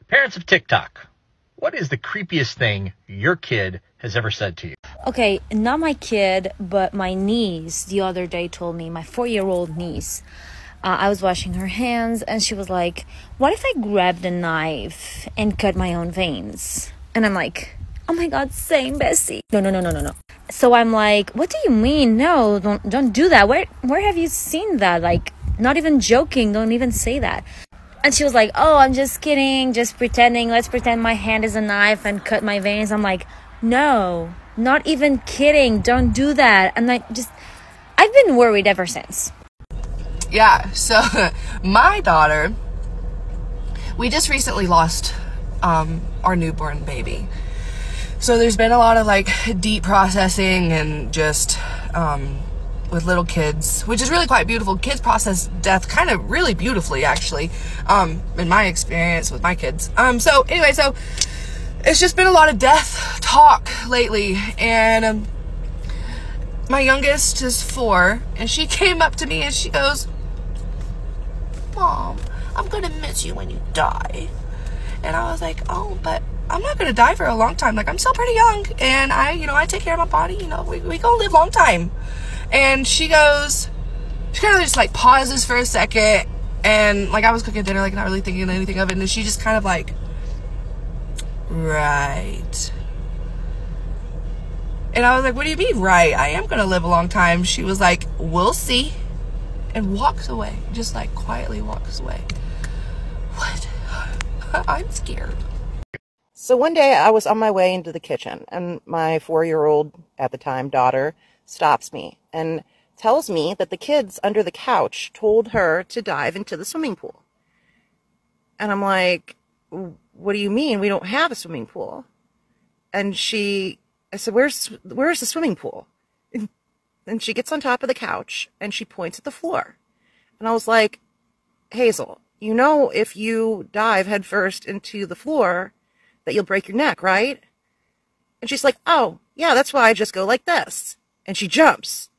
Parents of TikTok, what is the creepiest thing your kid has ever said to you? Okay, not my kid, but my niece the other day told me, my 4-year-old niece, I was washing her hands and she was like, what if I grabbed a knife and cut my own veins? And I'm like, oh my God, same, Bessie. No. So I'm like, what do you mean? No, don't do that. Where have you seen that? Like, not even joking. Don't even say that. And she was like, oh, I'm just kidding. Just pretending. Let's pretend my hand is a knife and cut my veins. I'm like, no, not even kidding. Don't do that. And I've been worried ever since. Yeah, so my daughter, we just recently lost our newborn baby. So there's been a lot of like deep processing and just with little kids, which is really quite beautiful. Kids process death kind of really beautifully, actually, in my experience with my kids. So anyway, so it's just been a lot of death talk lately, and my youngest is 4, and she came up to me and she goes, Mom, I'm gonna miss you when you die. And I was like, oh, but I'm not gonna die for a long time. Like, I'm still pretty young, and I take care of my body. We gonna live a long time. And she goes, she kind of just like pauses for a second, and like I was cooking dinner, like not really thinking anything of it, and then she just kind of like, right. And I was like, what do you mean, right? I am gonna live a long time. She was like, we'll see. And walks away, just like quietly walks away. What? I'm scared. So one day I was on my way into the kitchen, and my 4-year-old, at the time, daughter stops me and tells me that the kids under the couch told her to dive into the swimming pool. And I'm like, what do you mean? We don't have a swimming pool. And I said, where's the swimming pool? And she gets on top of the couch and she points at the floor. And I was like, Hazel, if you dive headfirst into the floor that you'll break your neck, right? And she's like, oh, yeah, that's why I just go like this. And she jumps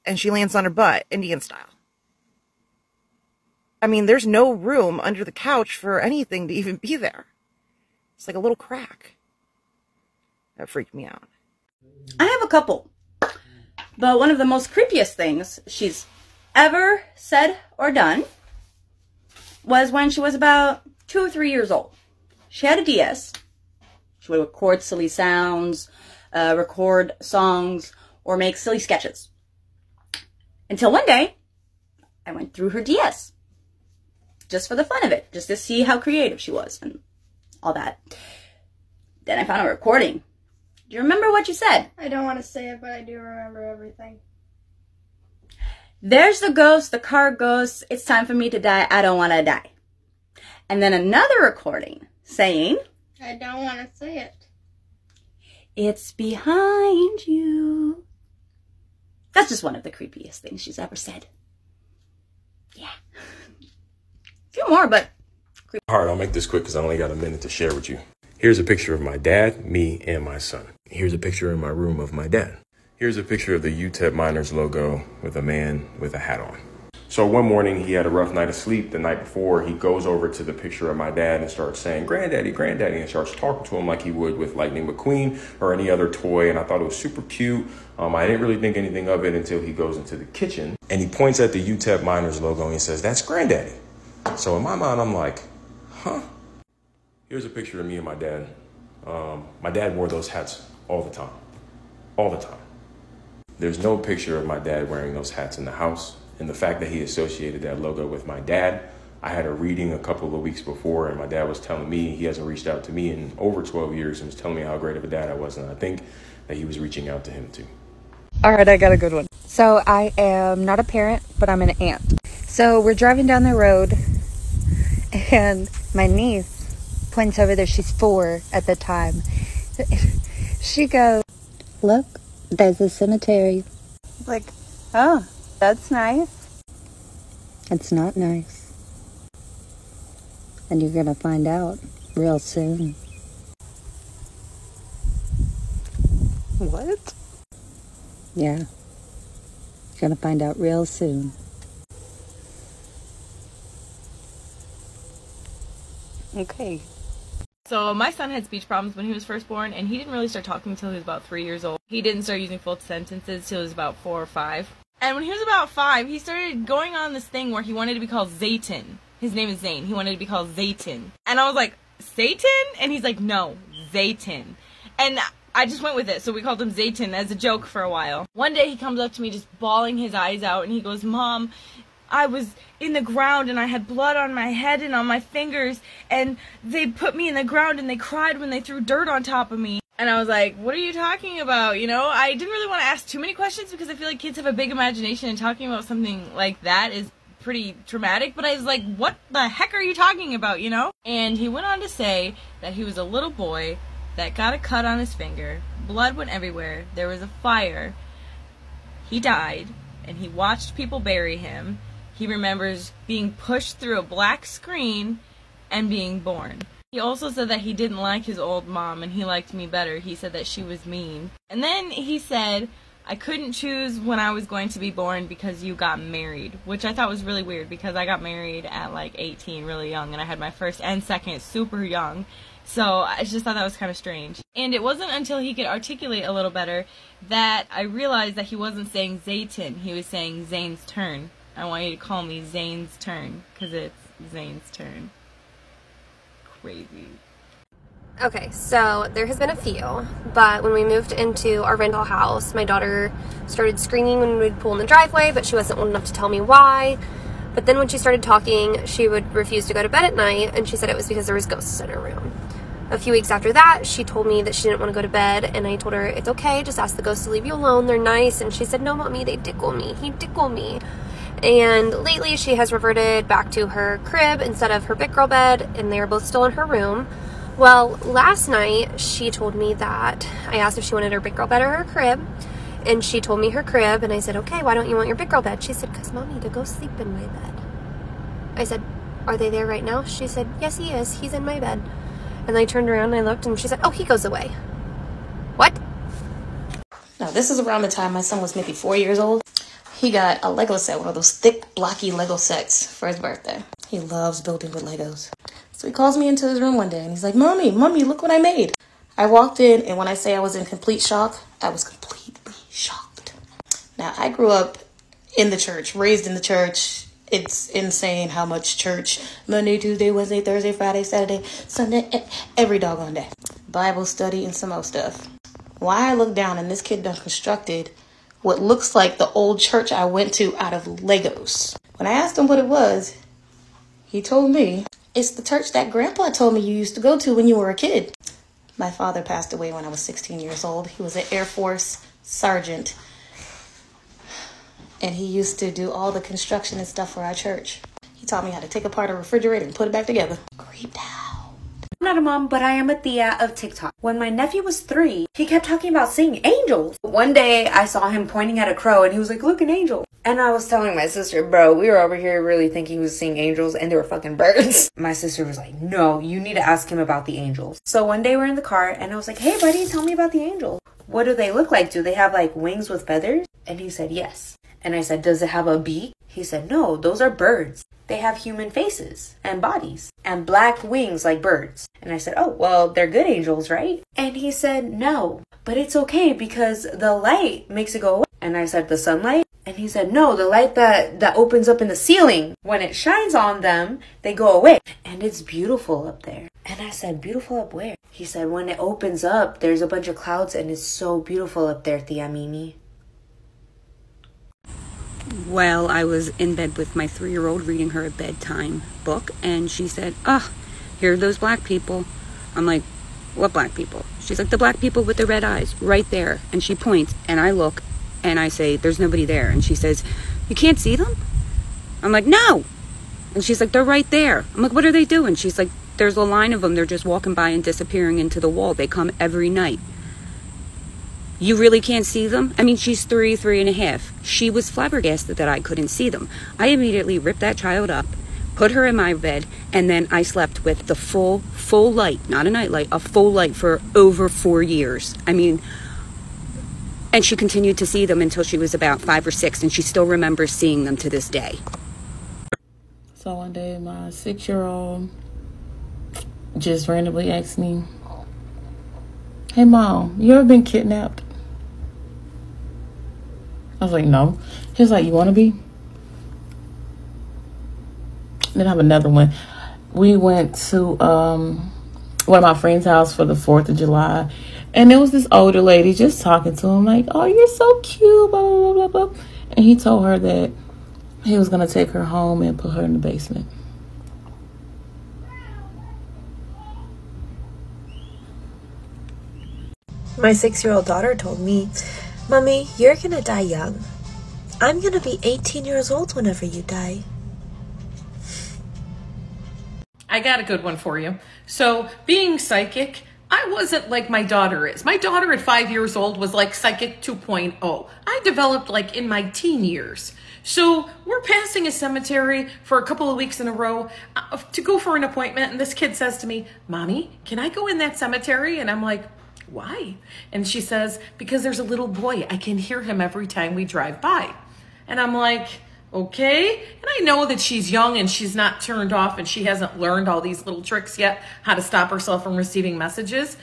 and she lands on her butt, Indian style. I mean, there's no room under the couch for anything to even be there. It's like a little crack. That freaked me out. I have a couple. But one of the most creepiest things she's ever said or done was when she was about 2 or 3 years old. She had a DS. She would record silly sounds, record songs, or make silly sketches. Until one day, I went through her DS. Just for the fun of it. Just to see how creative she was and all that. Then I found a recording. Do you remember what you said? I don't want to say it, but I do remember everything. There's the ghost, the car ghost, it's time for me to die, I don't want to die. And then another recording saying, I don't want to say it. It's behind you. That's just one of the creepiest things she's ever said. Yeah. A few more, but... Alright, I'll make this quick because I only got a minute to share with you. Here's a picture of my dad, me, and my son. Here's a picture in my room of my dad. Here's a picture of the UTEP Miners logo with a man with a hat on. So one morning he had a rough night of sleep. The night before, he goes over to the picture of my dad and starts saying, Granddaddy, Granddaddy, and starts talking to him like he would with Lightning McQueen or any other toy. And I thought it was super cute. I didn't really think anything of it until he goes into the kitchen and he points at the UTEP Miners logo and he says, that's Granddaddy. So in my mind, I'm like, huh? Here's a picture of me and my dad. My dad wore those hats all the time. All the time. There's no picture of my dad wearing those hats in the house. And the fact that he associated that logo with my dad, I had a reading a couple of weeks before, and my dad was telling me he hasn't reached out to me in over 12 years and was telling me how great of a dad I was. And I think that he was reaching out to him too. All right, I got a good one. So I am not a parent, but I'm an aunt. So we're driving down the road and my niece points over there. She's 4 at the time. She goes, look, there's a cemetery. Like, oh, that's nice. It's not nice. And you're going to find out real soon. What? Yeah. You're going to find out real soon. Okay. So my son had speech problems when he was first born, and he didn't really start talking until he was about 3 years old. He didn't start using full sentences till he was about 4 or 5. And when he was about 5, he started going on this thing where he wanted to be called Zayton. His name is Zane. He wanted to be called Zayton. And I was like, Satan? And he's like, no, Zayton. And I just went with it, so we called him Zayton as a joke for a while. One day he comes up to me just bawling his eyes out, and he goes, Mom, I was in the ground and I had blood on my head and on my fingers, and they put me in the ground and they cried when they threw dirt on top of me. And I was like, what are you talking about? You know, I didn't really want to ask too many questions because I feel like kids have a big imagination, and talking about something like that is pretty traumatic, but I was like, what the heck are you talking about, you know? And he went on to say that he was a little boy that got a cut on his finger, blood went everywhere, there was a fire, he died, and he watched people bury him. He remembers being pushed through a black screen and being born. He also said that he didn't like his old mom and he liked me better. He said that she was mean. And then he said, I couldn't choose when I was going to be born because you got married, which I thought was really weird because I got married at like 18, really young, and I had my first and second super young. So I just thought that was kind of strange. And it wasn't until he could articulate a little better that I realized that he wasn't saying Zayton, he was saying Zane's turn. I want you to call me Zane's turn, because it's Zane's turn. Crazy. Okay, so there has been a few, but when we moved into our rental house, my daughter started screaming when we'd pull in the driveway, but she wasn't old enough to tell me why. But then when she started talking, she would refuse to go to bed at night, and she said it was because there was ghosts in her room. A few weeks after that, she told me that she didn't want to go to bed, and I told her, it's okay, just ask the ghosts to leave you alone, they're nice. And she said, no, Mommy, they tickle me, he tickle me. And lately, she has reverted back to her crib instead of her big girl bed, and they are both still in her room. Well, last night, she told me that I asked if she wanted her big girl bed or her crib, and she told me her crib, and I said, okay, why don't you want your big girl bed? She said, because Mommy, to go sleep in my bed. I said, are they there right now? She said, yes, he is. He's in my bed. And I turned around and I looked, and she said, oh, he goes away. What? Now, this is around the time my son was maybe 4 years old. He got a Lego set, one of those thick, blocky Lego sets for his birthday. He loves building with Legos. So he calls me into his room one day, and he's like, Mommy, look what I made. I walked in, and when I say I was in complete shock, I was completely shocked. Now, I grew up in the church, raised in the church. It's insane how much church, Monday, Tuesday, Wednesday, Thursday, Friday, Saturday, Sunday, every doggone day. Bible study and some more stuff. Why I look down and this kid done constructed what looks like the old church I went to out of Legos. When I asked him what it was, he told me, it's the church that Grandpa told me you used to go to when you were a kid. My father passed away when I was 16 years old. He was an Air Force sergeant. And he used to do all the construction and stuff for our church. He taught me how to take apart a refrigerator and put it back together. Creeped out. I'm not a mom, but I am a Thea of TikTok. When my nephew was 3, he kept talking about seeing angels. One day, I saw him pointing at a crow, and he was like, look, an angel. And I was telling my sister, bro, we were over here really thinking he was seeing angels, and they were fucking birds. My sister was like, no, you need to ask him about the angels. So one day, we're in the car, and I was like, hey, buddy, tell me about the angels. What do they look like? Do they have, like, wings with feathers? And he said, yes. And I said, does it have a beak? He said, no, those are birds. They have human faces and bodies and black wings like birds. And I said, oh, well, they're good angels, right? And he said, no, but it's okay because the light makes it go away. And I said, the sunlight? And he said, no, the light that opens up in the ceiling. When it shines on them, they go away. And it's beautiful up there. And I said, beautiful up where? He said, when it opens up, there's a bunch of clouds and it's so beautiful up there, Tia Mimi. Well, I was in bed with my 3-year-old reading her a bedtime book, and she said, oh, here are those black people. I'm like, what black people? She's like, the black people with the red eyes, right there. And she points, and I look, and I say, there's nobody there. And she says, you can't see them? I'm like, no. And she's like, they're right there. I'm like, what are they doing? She's like, there's a line of them. They're just walking by and disappearing into the wall. They come every night. You really can't see them? I mean, she's 3.5. She was flabbergasted that I couldn't see them. I immediately ripped that child up, put her in my bed, and then I slept with the full light, not a nightlight, a full light for over 4 years. I mean, and she continued to see them until she was about 5 or 6, and she still remembers seeing them to this day. So one day my 6-year-old just randomly asked me, "Hey Mom, you ever been kidnapped?" I was like, "No." He was like, "You want to be?" Then I have another one. We went to one of my friend's house for the 4th of July, and there was this older lady just talking to him like, "Oh, you're so cute, blah, blah, blah, blah, blah." And he told her that he was going to take her home and put her in the basement. My 6-year-old daughter told me, "Mommy, you're gonna die young. I'm gonna be 18 years old whenever you die." I got a good one for you. So, being psychic, I wasn't like my daughter is. My daughter at 5 years old was like psychic 2.0. I developed like in my teen years. So we're passing a cemetery for a couple of weeks in a row to go for an appointment. And this kid says to me, "Mommy, can I go in that cemetery?" And I'm like, "Why?" And she says, "Because there's a little boy. I can hear him every time we drive by." And I'm like, okay. And I know that she's young and she's not turned off and she hasn't learned all these little tricks yet, how to stop herself from receiving messages.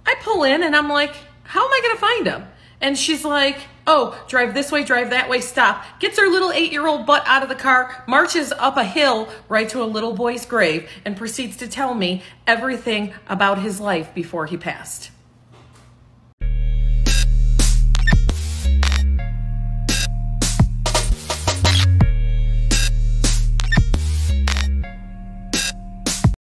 I pull in and I'm like, "How am I going to find him?" And she's like, "Oh, drive this way, drive that way, stop." Gets her little 8-year-old butt out of the car, marches up a hill right to a little boy's grave, and proceeds to tell me everything about his life before he passed.